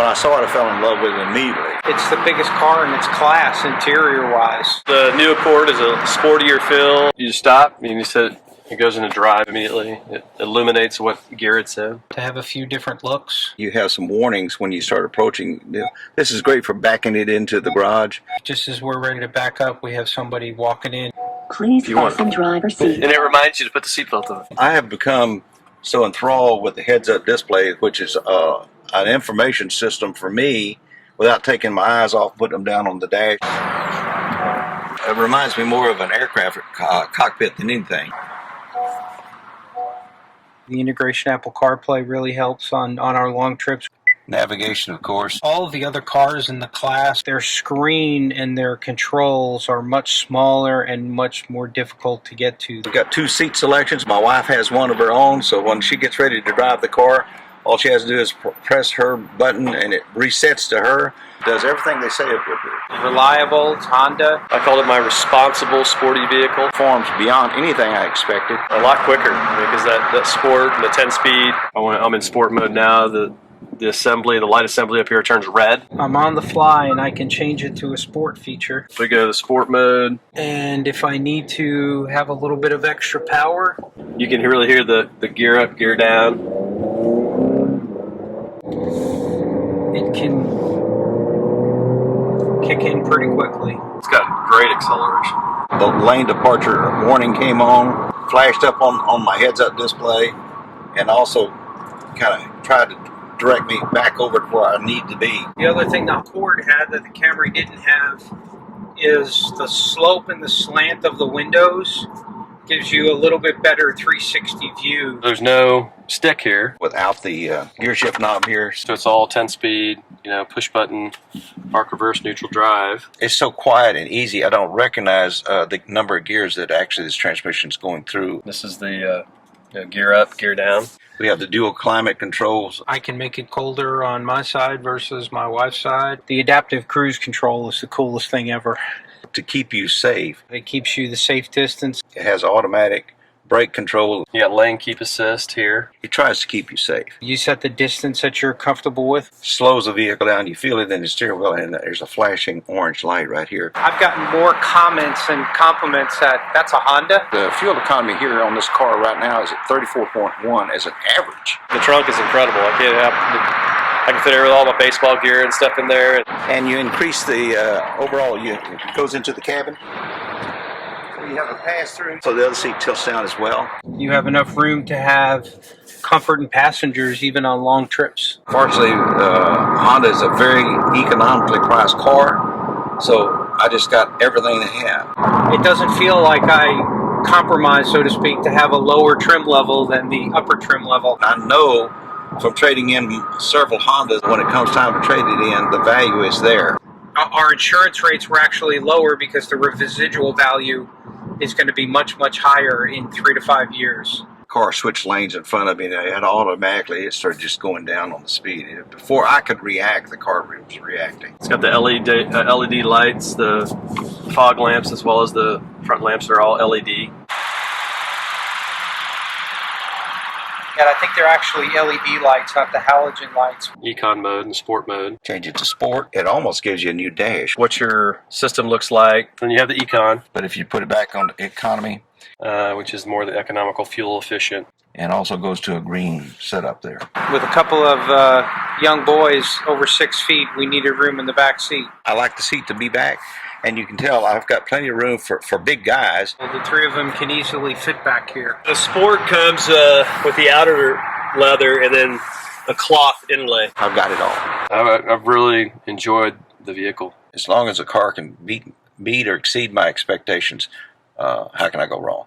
When I saw it, I fell in love with it immediately. It's the biggest car in its class, interior-wise. The new Accord is a sportier feel. You just stop, and you said it goes into drive immediately. It illuminates what gear it's in. To have a few different looks. You have some warnings when you start approaching. This is great for backing it into the garage. Just as we're ready to back up, we have somebody walking in. Please fasten driver's seat. And it reminds you to put the seatbelt on. I have become so enthralled with the heads-up display, which is an information system for me, without taking my eyes off, putting them down on the dash. It reminds me more of an aircraft cockpit than anything. The integration Apple CarPlay really helps on our long trips. Navigation, of course. All of the other cars in the class, their screen and their controls are much smaller and much more difficult to get to. We've got 2 seat selections. My wife has one of her own, so when she gets ready to drive the car, all she has to do is press her button and it resets to her. Does everything they say it will do. Reliable, it's Honda. I called it my responsible sporty vehicle. Performs beyond anything I expected. A lot quicker because that sport, the 10-speed. I'm in sport mode now. The assembly, the light assembly up here turns red. I'm on the fly and I can change it to a sport feature. We go to the sport mode. And if I need to have a little bit of extra power, you can really hear the gear up, gear down. It can kick in pretty quickly. It's got great acceleration. The lane departure warning came on, flashed up on my heads-up display, and also kind of tried to direct me back over to where I need to be. The other thing the Accord had that the Camry didn't have is the slope and the slant of the windows gives you a little bit better 360 view. There's no stick here. Without the gear shift knob here. So it's all 10-speed, push button, park, reverse, neutral, drive. It's so quiet and easy, I don't recognize the number of gears that actually this transmission is going through. This is the gear up, gear down. We have the dual climate controls. I can make it colder on my side versus my wife's side. The adaptive cruise control is the coolest thing ever. To keep you safe. It keeps you the safe distance. It has automatic brake control. You got lane keep assist here. It tries to keep you safe. You set the distance that you're comfortable with. Slows the vehicle down. You feel it in the steering wheel, and there's a flashing orange light right here. I've gotten more comments and compliments that that's a Honda. The fuel economy here on this car right now is at 34.1 as an average. The trunk is incredible. I can fit all my baseball gear and stuff in there. And you increase the overall, it goes into the cabin. So you have a pass-through. So the other seat tilts down as well. You have enough room to have comfort in passengers even on long trips. Fortunately, Honda is a very economically priced car, so I just got everything they have. It doesn't feel like I compromise, so to speak, to have a lower trim level than the upper trim level. I know from trading in several Hondas, when it comes time to trade it in, the value is there. Our insurance rates were actually lower because the residual value is going to be much, much higher in 3 to 5 years. Car switched lanes in front of me, and automatically it started just going down on the speed. Before I could react, the car was reacting. It's got the LED lights, the fog lamps, as well as the front lamps are all LED. And I think they're actually LED lights, not the halogen lights. Econ mode and sport mode. Change it to sport, it almost gives you a new dash. What your system looks like. Then you have the Econ. But if you put it back on the economy, which is more the economical, fuel efficient. And also goes to a green setup there. With a couple of young boys over 6 feet, we needed room in the back seat. I like the seat to be back, and you can tell I've got plenty of room for big guys. The 3 of them can easily fit back here. The Sport comes with the outer leather and then a cloth inlay. I've got it all. I've really enjoyed the vehicle. As long as the car can beat or exceed my expectations, how can I go wrong?